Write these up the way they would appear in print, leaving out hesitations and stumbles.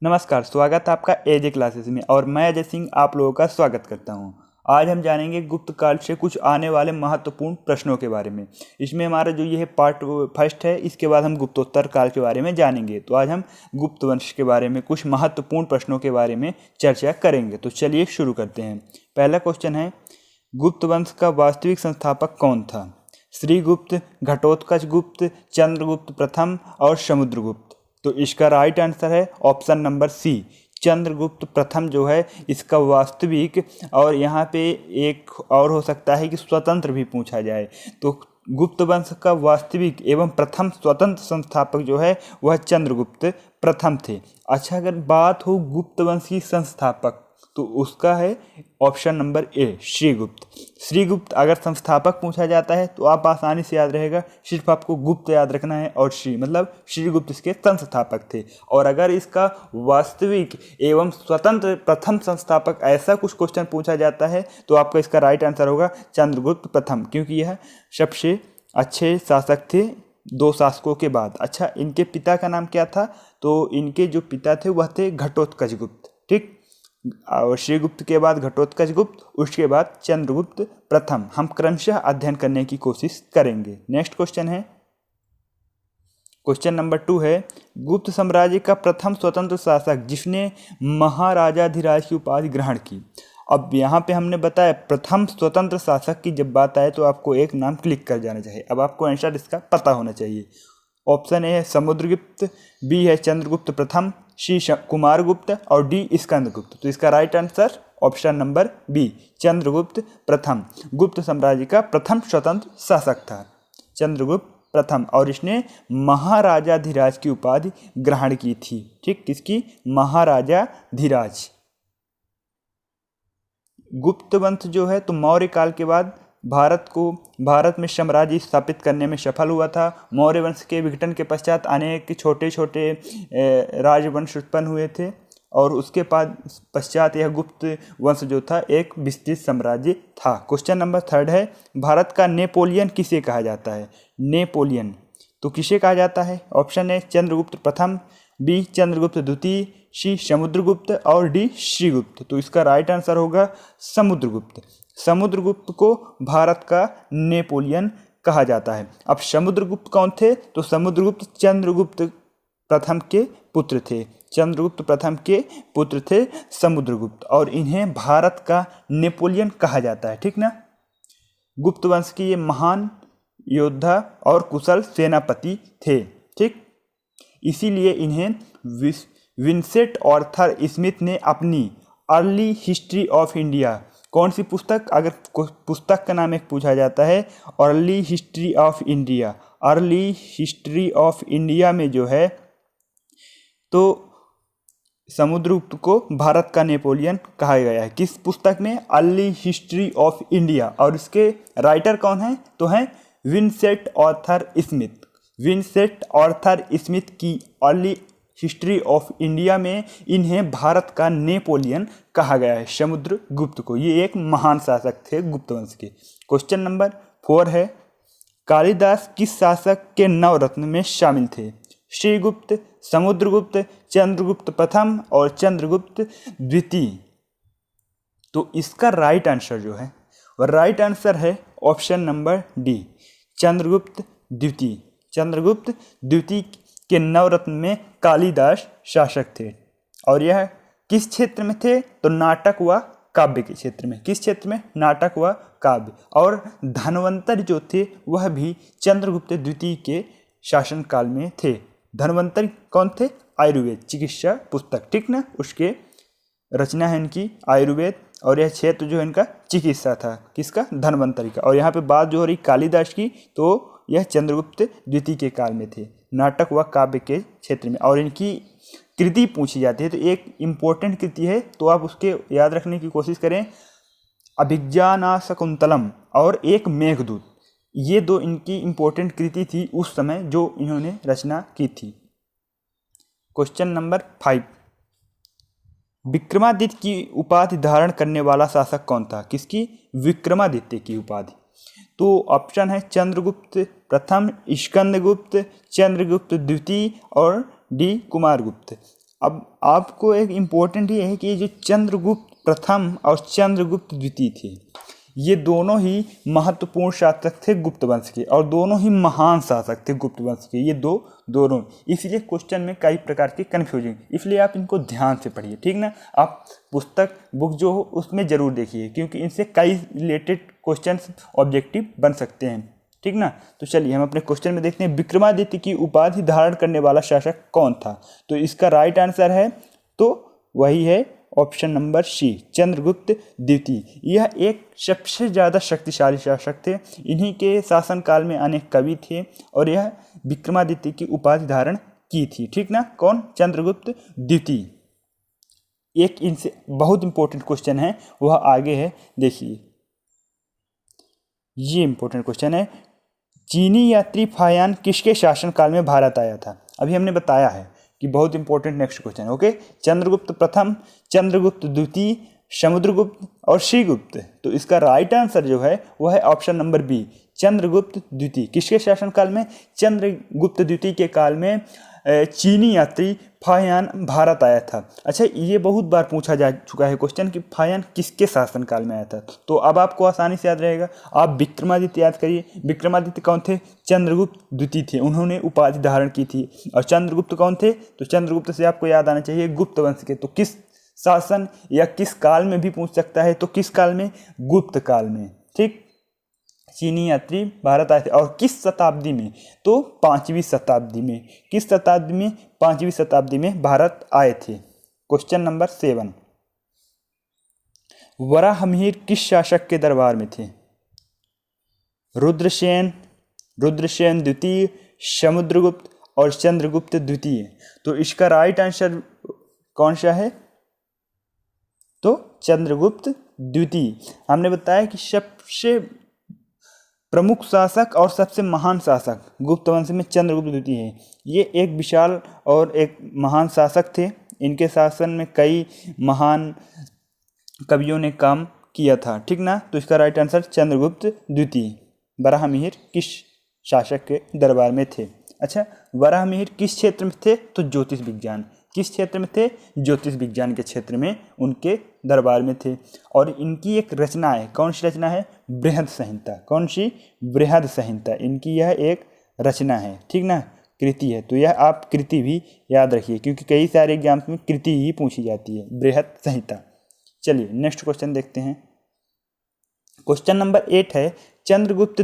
नमस्कार, स्वागत है आपका एजे क्लासेस में। और मैं अजय सिंह आप लोगों का स्वागत करता हूं। आज हम जानेंगे गुप्त काल से कुछ आने वाले महत्वपूर्ण प्रश्नों के बारे में। इसमें हमारा जो ये पार्ट फर्स्ट है, इसके बाद हम गुप्तोत्तर काल के बारे में जानेंगे। तो आज हम गुप्त वंश के बारे में कुछ महत्वपूर्ण प्रश्नों के बारे में चर्चा करेंगे। तो चलिए शुरू करते हैं। पहला क्वेश्चन है, गुप्त वंश का वास्तविक संस्थापक कौन था? श्रीगुप्त, घटोत्कच गुप्त, चंद्रगुप्त प्रथम और समुद्रगुप्त। तो इसका राइट आंसर है ऑप्शन नंबर सी, चंद्रगुप्त प्रथम जो है इसका वास्तविक। और यहाँ पे एक और हो सकता है कि स्वतंत्र भी पूछा जाए। तो गुप्त वंश का वास्तविक एवं प्रथम स्वतंत्र संस्थापक जो है वह चंद्रगुप्त प्रथम थे। अच्छा, अगर बात हो गुप्त वंश की संस्थापक तो उसका है option number A, Srigupta. Srigupta अगर संस्थापक पूछा जाता है तो आप आसानी से याद रहेगा, सिर्फ आपको गुप्त याद रखना है और श्री मतलब श्रीगुप्त इसके संस्थापक थे। और अगर इसका वास्तविक एवं स्वतंत्र प्रथम संस्थापक ऐसा कुछ क्वेश्चन पूछा जाता है तो आपका इसका राइट आंसर होगा चंद्रगुप्त प्रथम, क्योंकि यह सबसे अच्छे शासक थे दो शासकों के बाद। अच्छा, इनके पिता का नाम क्या था? तो इनके जो पिता थे वह थे घटोत्कच गुप्त। ठीक, और श्रीगुप्त के बाद घटोत्कच गुप्त, उसके बाद चंद्रगुप्त प्रथम। हम क्रमशः अध्ययन करने की कोशिश करेंगे। नेक्स्ट क्वेश्चन है, क्वेश्चन नंबर 2 है, गुप्त साम्राज्य का प्रथम स्वतंत्र शासक जिसने महाराजाधिराज की उपाधि ग्रहण की। अब यहाँ पे हमने बताया प्रथम स्वतंत्र शासक की जब बात आए तो आपको एक नाम क्लिक कर जाना चाहिए। अब आपको आंसर इसका पता होना चाहिए। ऑप्शन ए है समुद्रगुप्त, बी है चंद्रगुप्त प्रथम, सी कुमारगुप्त और डी स्कंदगुप्त। तो इसका right answer option number B, Chandragupta प्रथम गुप्त साम्राज्य का प्रथम स्वतंत्र शासक था चंद्रगुप्त प्रथम। और इसने महाराजाधिराज की उपाधि ग्रहण की थी। ठीक, किसकी? महाराजाधिराज। गुप्त वंश जो है तो मौर्य काल के बाद भारत में साम्राज्य स्थापित करने में सफल हुआ था। मौर्य वंश के विघटन के पश्चात अनेक छोटे छोटे राजवंश उत्पन्न हुए थे और उसके पश्चात यह गुप्त वंश जो था एक विस्तृत साम्राज्य था। क्वेश्चन नंबर 3 है, भारत का नेपोलियन किसे कहा जाता है? नेपोलियन तो किसे कहा जाता है? ऑप्शन ए चंद्रगुप्त प्रथम, बी चंद्रगुप्त द्वितीय, सी समुद्रगुप्त और डी श्रीगुप्त। तो इसका राइट आंसर होगा समुद्रगुप्त। समुद्रगुप्त को भारत का नेपोलियन कहा जाता है। अब समुद्रगुप्त कौन थे? तो समुद्रगुप्त चंद्रगुप्त प्रथम के पुत्र थे। चंद्रगुप्त प्रथम के पुत्र थे समुद्रगुप्त, और इन्हें भारत का नेपोलियन कहा जाता है। ठीक ना? गुप्त वंश के ये महान योद्धा और कुशल सेनापति थे। ठीक, इसीलिए इन्हें विंसेंट आर्थर स्मिथ ने अपनी अर्ली हिस्ट्री ऑफ इंडिया, कौन सी पुस्तक? अगर पुस्तक का नाम एक पूछा जाता है early history of India, early history of India में जो है तो समुद्रगुप्त को भारत का नेपोलियन कहा गया है। किस पुस्तक में? Early history of India. और इसके राइटर कौन है? तो हैं Vincent Arthur Smith. Vincent Arthur Smith की अर्ली हिस्ट्री ऑफ इंडिया में इन्हें भारत का नेपोलियन कहा गया है, समुद्रगुप्त को। ये एक महान शासक थे गुप्त वंश के। क्वेश्चन नंबर 4 है, कालिदास किस शासक के नवरत्न में शामिल थे? श्रीगुप्त, समुद्रगुप्त, चंद्रगुप्त प्रथम और चंद्रगुप्त द्वितीय। तो इसका राइट आंसर जो है वह राइट आंसर है ऑप्शन नंबर डी, चंद्रगुप्त द्वितीय। चंद्रगुप्त द्वितीय के नवरत्न में कालिदास शासक थे। और यह किस क्षेत्र में थे? तो नाटक व काव्य के क्षेत्र में। किस क्षेत्र में? नाटक व काव्य। और धन्वंतरि जो थे वह भी चंद्रगुप्त द्वितीय के शासन काल में थे। धन्वंतरि कौन थे? आयुर्वेद चिकित्सा पुस्तक। ठीक ना? उसके रचना है इनकी आयुर्वेद, और यह क्षेत्र जो है इनका चिकित्सा था। किसका? धन्वंतरि का। और यहाँ पे बात जो हो रही कालिदास की, तो यह चंद्रगुप्त द्वितीय के काल में थे, नाटक व काव्य के क्षेत्र में। और इनकी कृति पूछी जाती है तो एक इम्पोर्टेंट कृति है, तो आप उसके याद रखने की कोशिश करें, अभिज्ञानाशकुंतलम और एक मेघदूत। ये दो इनकी इम्पोर्टेंट कृति थी उस समय जो इन्होंने रचना की थी। क्वेश्चन नंबर 5, विक्रमादित्य की उपाधि धारण करने वाला शासक कौन था? किसकी? विक्रमादित्य की उपाधि। तो ऑप्शन है चंद्रगुप्त प्रथम, स्कंदगुप्त, चंद्रगुप्त द्वितीय और डी कुमारगुप्त। अब आपको एक इम्पोर्टेंट ये है कि ये जो चंद्रगुप्त प्रथम और चंद्रगुप्त द्वितीय थे, ये दोनों ही महत्वपूर्ण शासक थे गुप्त वंश के, और दोनों ही महान शासक थे गुप्त वंश के, ये दोनों। इसलिए क्वेश्चन में कई प्रकार की कन्फ्यूजन, इसलिए आप इनको ध्यान से पढ़िए, ठीक ना। आप पुस्तक बुक जो हो उसमें जरूर देखिए, क्योंकि इनसे कई रिलेटेड क्वेश्चन ऑब्जेक्टिव बन सकते हैं, ठीक ना। तो चलिए हम अपने क्वेश्चन में देखते हैं, विक्रमादित्य की उपाधि धारण करने वाला शासक कौन था। तो इसका राइट आंसर है, तो वही है ऑप्शन नंबर सी, चंद्रगुप्त द्वितीय। यह एक सबसे ज़्यादा शक्तिशाली शासक थे। इन्हीं के शासनकाल में अनेक कवि थे, और यह विक्रमादित्य की उपाधि धारण की थी, ठीक ना। कौन? चंद्रगुप्त द्वितीय। एक इनसे बहुत इंपॉर्टेंट क्वेश्चन है, वह आगे है, देखिए। ये इंपॉर्टेंट क्वेश्चन है, चीनी यात्री फाहियान किसके शासनकाल में भारत आया था। अभी हमने बताया है कि बहुत इंपॉर्टेंट नेक्स्ट क्वेश्चन है, ओके। चंद्रगुप्त प्रथम, चंद्रगुप्त द्वितीय, समुद्रगुप्त और श्रीगुप्त। तो इसका राइट आंसर जो है वह है ऑप्शन नंबर बी, चंद्रगुप्त द्वितीय। किसके शासनकाल में? चंद्रगुप्त द्वितीय के काल में चीनी यात्री फाहियान भारत आया था। अच्छा, ये बहुत बार पूछा जा चुका है क्वेश्चन कि फाहियान किसके शासनकाल में आया था, तो अब आपको आसानी से याद रहेगा। आप विक्रमादित्य याद करिए। विक्रमादित्य कौन थे? चंद्रगुप्त द्वितीय थे, उन्होंने उपाधि धारण की थी। और चंद्रगुप्त कौन थे? तो चंद्रगुप्त से आपको याद आना चाहिए गुप्त वंश के। तो किस शासन या किस काल में भी पूछ सकता है, तो किस काल में? गुप्त काल में, ठीक। चीनी यात्री भारत आए थे, और किस शताब्दी में? तो 5वीं शताब्दी में। किस शताब्दी में? 5वीं शताब्दी में भारत आए थे। क्वेश्चन नंबर 7, वराहमिहिर किस शासक के दरबार में थे? रुद्रसेन, रुद्रसेन द्वितीय, समुद्रगुप्त और चंद्रगुप्त द्वितीय। तो इसका राइट आंसर कौन सा है? तो चंद्रगुप्त द्वितीय। हमने बताया कि सबसे प्रमुख शासक और सबसे महान शासक गुप्त वंश में चंद्रगुप्त द्वितीय है। ये एक विशाल और एक महान शासक थे। इनके शासन में कई महान कवियों ने काम किया था, ठीक ना। तो इसका राइट आंसर चंद्रगुप्त द्वितीय। वराहमिहिर किस शासक के दरबार में थे? अच्छा, वराहमिहिर किस क्षेत्र में थे? तो ज्योतिष विज्ञान। किस क्षेत्र में थे? ज्योतिष विज्ञान के क्षेत्र में उनके दरबार में थे। और इनकी एक रचना है, कौन सी रचना है? बृहद संहिता। कौन सी? बृहद संहिता। इनकी यह एक रचना है, ठीक ना, कृति है। तो यह आप कृति भी याद रखिए, क्योंकि कई सारे एग्जाम्स में कृति ही पूछी जाती है, बृहद संहिता। चलिए नेक्स्ट क्वेश्चन देखते हैं। क्वेश्चन नंबर 8 है, चंद्रगुप्त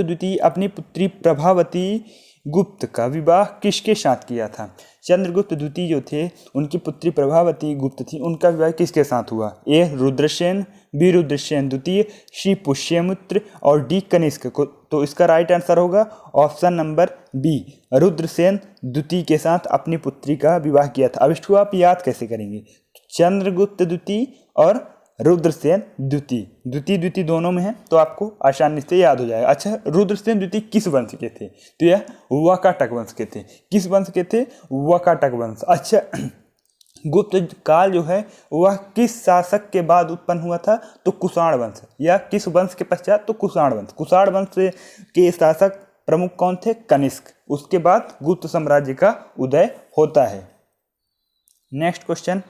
द्वितीय अपनी पुत्री प्रभावती गुप्त का विवाह किसके साथ किया था? चंद्रगुप्त द्वितीय जो थे, उनकी पुत्री प्रभावती गुप्त थी, उनका विवाह किसके साथ हुआ? ए रुद्रसेन, बी रुद्रसेन द्वितीय, सी पुष्यमित्र और डी कनिष्क को। तो इसका राइट आंसर होगा ऑप्शन नंबर बी, रुद्रसेन द्वितीय के साथ अपनी पुत्री का विवाह किया था। अब इसको आप याद कैसे करेंगे? चंद्रगुप्त द्वितीय और रुद्रसेन द्वितीय दोनों में है, तो आपको आसानी से याद हो जाएगा। अच्छा, रुद्रसेन द्वितीय किस वंश के थे? तो यह वाकाटक वंश के थे। किस वंश के थे? वाकाटक वंश। अच्छा, गुप्त काल जो है वह किस शासक के बाद उत्पन्न हुआ था? तो कुषाण वंश। या किस वंश के पश्चात? तो कुषाण वंश। कुषाण वंश के शासक प्रमुख कौन थे? कनिष्क। उसके बाद गुप्त साम्राज्य का उदय होता है। नेक्स्ट क्वेश्चन,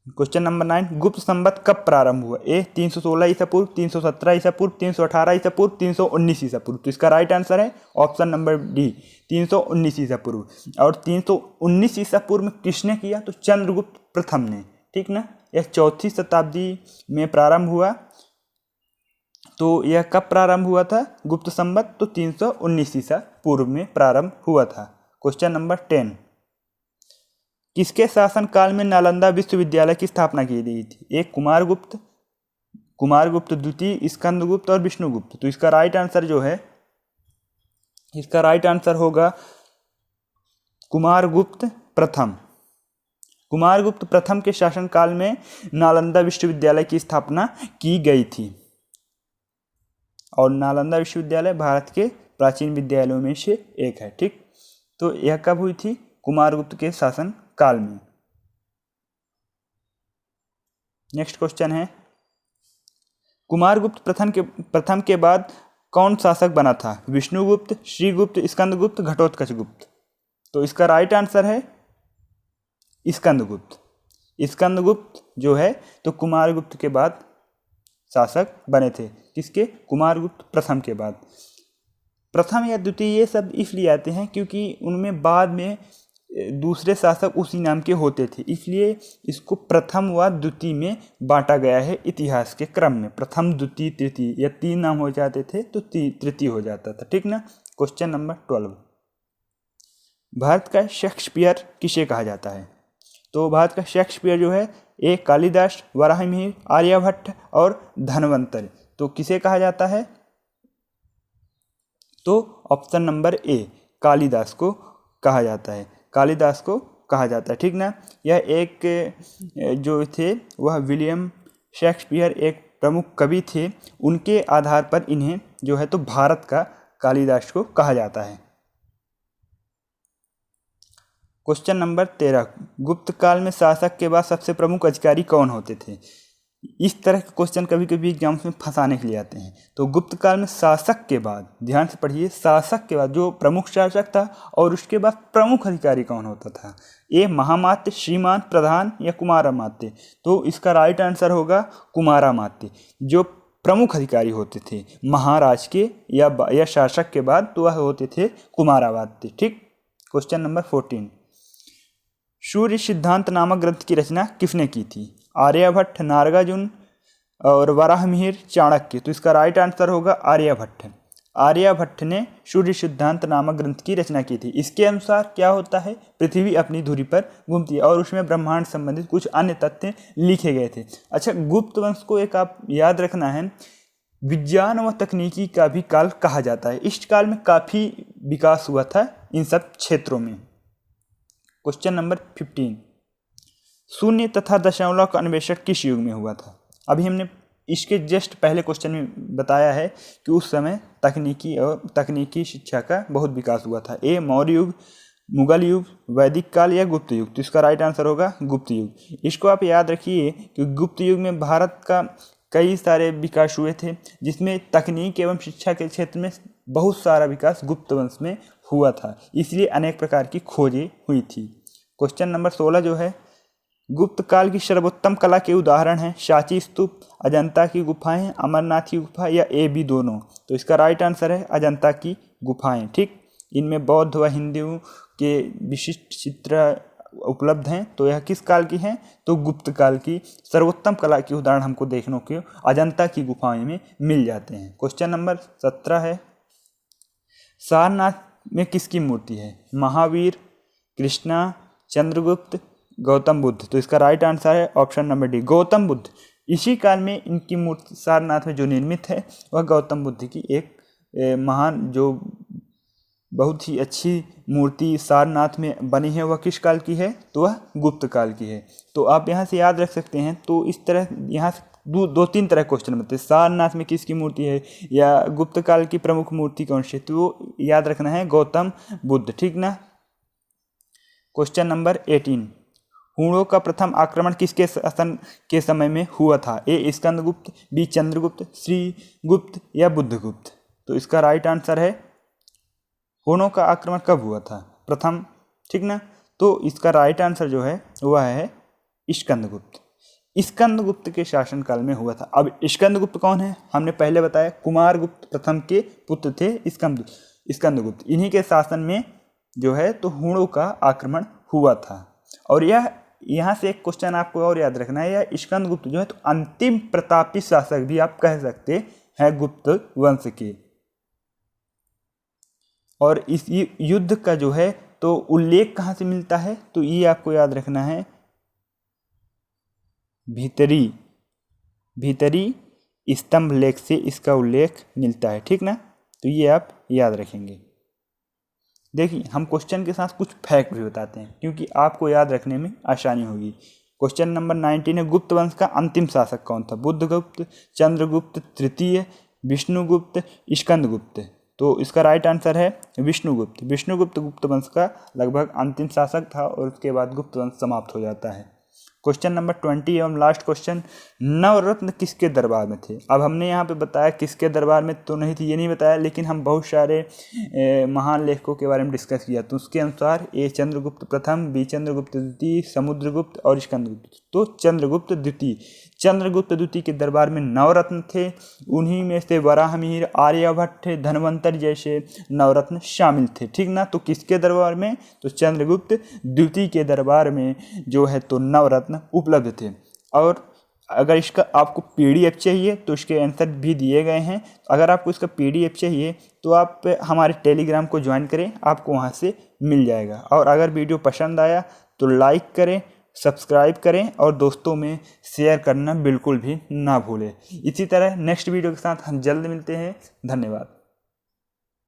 क्वेश्चन नंबर 9, गुप्त संवत कब प्रारंभ हुआ? ए 316 ईसा पूर्व, 317 ईसा पूर्व, 318 ईसा पूर्व, 319 ईसा पूर्व। तो इसका राइट आंसर है ऑप्शन नंबर डी, 319 ईसा पूर्व। और 319 ईसा पूर्व में किसने किया? तो चंद्रगुप्त प्रथम ने, ठीक ना। यह 4वीं शताब्दी में प्रारंभ हुआ। तो यह कब प्रारंभ हुआ था गुप्त संवत? तो 319 ईसा पूर्व में प्रारंभ हुआ था। क्वेश्चन नंबर 10, किसके शासन काल में नालंदा विश्वविद्यालय की स्थापना की गई थी? एक कुमारगुप्त द्वितीय, स्कंदगुप्त और विष्णुगुप्त। तो इसका राइट आंसर जो है, इसका राइट आंसर होगा कुमारगुप्त प्रथम। कुमारगुप्त प्रथम के शासन काल में नालंदा विश्वविद्यालय की स्थापना की गई थी। और नालंदा विश्वविद्यालय भारत के प्राचीन विद्यालयों में से एक है, ठीक। तो यह कब हुई थी? कुमारगुप्त के शासन काल में। नेक्स्ट क्वेश्चन है, कुमारगुप्त प्रथम के बाद कौन शासक बना था? विष्णुगुप्त, श्रीगुप्त, स्कंदगुप्त, घटोत्कचगुप्त। तो इसका राइट आंसर है स्कंदगुप्त। स्कंदगुप्त जो है तो कुमारगुप्त के बाद शासक बने थे। किसके? कुमारगुप्त प्रथम के बाद। प्रथम या द्वितीय ये सब इसलिए आते हैं क्योंकि उनमें बाद में दूसरे शासक उसी नाम के होते थे, इसलिए इसको प्रथम व द्वितीय में बांटा गया है इतिहास के क्रम में। प्रथम, द्वितीय, तृतीय, या 3 नाम हो जाते थे तो तृतीय हो जाता था। ठीक ना। क्वेश्चन नंबर 12, भारत का शेक्सपियर किसे कहा जाता है? तो भारत का शेक्सपियर जो है ए कालिदास, वराहमिहिर, आर्यभट्ट और धन्वंतरि। तो किसे कहा जाता है? तो ऑप्शन नंबर ए कालिदास को कहा जाता है। कालिदास को कहा जाता है। ठीक ना। यह एक जो थे वह विलियम शेक्सपियर एक प्रमुख कवि थे, उनके आधार पर इन्हें जो है तो भारत का कालिदास को कहा जाता है। क्वेश्चन नंबर 13, गुप्त काल में शासक के बाद सबसे प्रमुख अधिकारी कौन होते थे? इस तरह के क्वेश्चन कभी कभी एग्जाम्स में फंसाने के लिए आते हैं। तो गुप्त काल में शासक के बाद, ध्यान से पढ़िए, शासक के बाद जो प्रमुख शासक था और उसके बाद प्रमुख अधिकारी कौन होता था? ए महामात्य, श्रीमान, प्रधान या कुमारामात्य? तो इसका राइट आंसर होगा कुमारामात्य। जो प्रमुख अधिकारी होते थे महाराज के या शासक के बाद तो वह होते थे कुमारामात्य। ठीक। क्वेश्चन नंबर 14, सूर्य सिद्धांत नामक ग्रंथ की रचना किसने की थी? आर्यभट्ट, नागार्जुन और वराहमिहिर, चाणक्य? तो इसका राइट आंसर होगा आर्यभट्ट। आर्यभट्ट ने सूर्य सिद्धांत नामक ग्रंथ की रचना की थी। इसके अनुसार क्या होता है? पृथ्वी अपनी धुरी पर घूमती है और उसमें ब्रह्मांड संबंधित कुछ अन्य तथ्य लिखे गए थे। अच्छा, गुप्त वंश को एक आप याद रखना है, विज्ञान व तकनीकी का भी काल कहा जाता है। इस काल में काफ़ी विकास हुआ था इन सब क्षेत्रों में। क्वेश्चन नंबर 15, शून्य तथा दशमलव का अन्वेषण किस युग में हुआ था? अभी हमने इसके जस्ट पहले क्वेश्चन में बताया है कि उस समय तकनीकी शिक्षा का बहुत विकास हुआ था। ए मौर्य युग, मुगल युग, वैदिक काल या गुप्त युग? तो इसका राइट आंसर होगा गुप्त युग। इसको आप याद रखिए कि गुप्त युग में भारत का कई सारे विकास हुए थे, जिसमें तकनीक एवं शिक्षा के क्षेत्र में बहुत सारा विकास गुप्त वंश में हुआ था, इसलिए अनेक प्रकार की खोजें हुई थी। क्वेश्चन नंबर 16 जो है, गुप्त काल की सर्वोत्तम कला के उदाहरण हैं सांची स्तूप, अजंता की गुफाएं, अमरनाथ की गुफा या ए बी दोनों? तो इसका राइट आंसर है अजंता की गुफाएं। ठीक। इनमें बौद्ध व हिंदुओं के विशिष्ट चित्र उपलब्ध हैं। तो यह किस काल की हैं? तो गुप्त काल की सर्वोत्तम कला के उदाहरण हमको देखने को अजंता की गुफाएं में मिल जाते हैं। क्वेश्चन नंबर 17 है, सारनाथ में किसकी मूर्ति है? महावीर, कृष्णा, चंद्रगुप्त, गौतम बुद्ध? तो इसका राइट आंसर है option number D Gautam Buddha. इसी काल में इनकी मूर्ति सारनाथ में जो निर्मित है वह गौतम बुद्ध की एक महान जो बहुत ही अच्छी मूर्ति सारनाथ में बनी है वह किस काल की है? तो वह गुप्त काल की है। तो आप यहाँ से याद रख सकते हैं। तो इस तरह यहाँ से दो तीन तरह क्वेश्चन बनते हैं, सारनाथ में किसकी मूर्ति है या गुप्त काल की प्रमुख मूर्ति कौन सी है? तो याद रखना है गौतम बुद्ध। ठीक ना। क्वेश्चन नंबर 18, हूणों का प्रथम आक्रमण किसके शासन के समय में हुआ था? ए स्कंदगुप्त, बी चंद्रगुप्त, सी गुप्त या बुद्धगुप्त? तो इसका राइट आंसर है हूणों का आक्रमण कब हुआ था? प्रथम। ठीक ना। तो इसका राइट आंसर जो है वह है स्कंदगुप्त। स्कंदगुप्त के शासनकाल में हुआ था। अब स्कंदगुप्त कौन है? हमने पहले बताया कुमारगुप्त प्रथम के पुत्र थे स्कंदगुप्त। इन्हीं के शासन में जो है तो हूणों का आक्रमण हुआ था। और यह यहाँ से एक क्वेश्चन आपको और याद रखना है, यह स्कंदगुप्त जो है तो अंतिम प्रतापी शासक भी आप कह सकते हैं गुप्त वंश के। और इस युद्ध का जो है तो उल्लेख कहाँ से मिलता है? तो ये आपको याद रखना है भीतरी स्तंभ लेख से इसका उल्लेख मिलता है। ठीक ना। तो ये आप याद रखेंगे। देखिए, हम क्वेश्चन के साथ कुछ फैक्ट भी बताते हैं क्योंकि आपको याद रखने में आसानी होगी। क्वेश्चन नंबर 19 है, गुप्त वंश का अंतिम शासक कौन था? बुद्धगुप्त, चंद्रगुप्त तृतीय, विष्णुगुप्त, स्कंदगुप्त? तो इसका राइट आंसर है विष्णुगुप्त। विष्णुगुप्त गुप्त वंश का लगभग अंतिम शासक था और उसके बाद गुप्त वंश समाप्त हो जाता है। क्वेश्चन नंबर 20 एवं लास्ट क्वेश्चन, नवरत्न किसके दरबार में थे। अब हमने यहाँ पे बताया किसके दरबार में तो नहीं थी, ये नहीं बताया, लेकिन हम बहुत सारे महान लेखकों के बारे में डिस्कस किया। तो उसके अनुसार ए चंद्रगुप्त प्रथम, बी चंद्रगुप्त द्वितीय, समुद्रगुप्त और स्कंदगुप्त। तो चंद्रगुप्त द्वितीय के दरबार में नवरत्न थे। उन्हीं में से वराहमिहिर, आर्यभट्ट, धन्वंतरि जैसे नवरत्न शामिल थे, ठीक ना। तो किसके दरबार में, तो चंद्रगुप्त द्वितीय के दरबार में जो है तो नवरत्न उपलब्ध थे। और अगर इसका आपको PDF चाहिए तो इसके आंसर भी दिए गए हैं। अगर आपको इसका PDF चाहिए तो आप हमारे टेलीग्राम को ज्वाइन करें, आपको वहाँ से मिल जाएगा। और अगर वीडियो पसंद आया तो लाइक करें, सब्सक्राइब करें और दोस्तों में शेयर करना बिल्कुल भी ना भूलें। इसी तरह नेक्स्ट वीडियो के साथ हम जल्द मिलते हैं। धन्यवाद।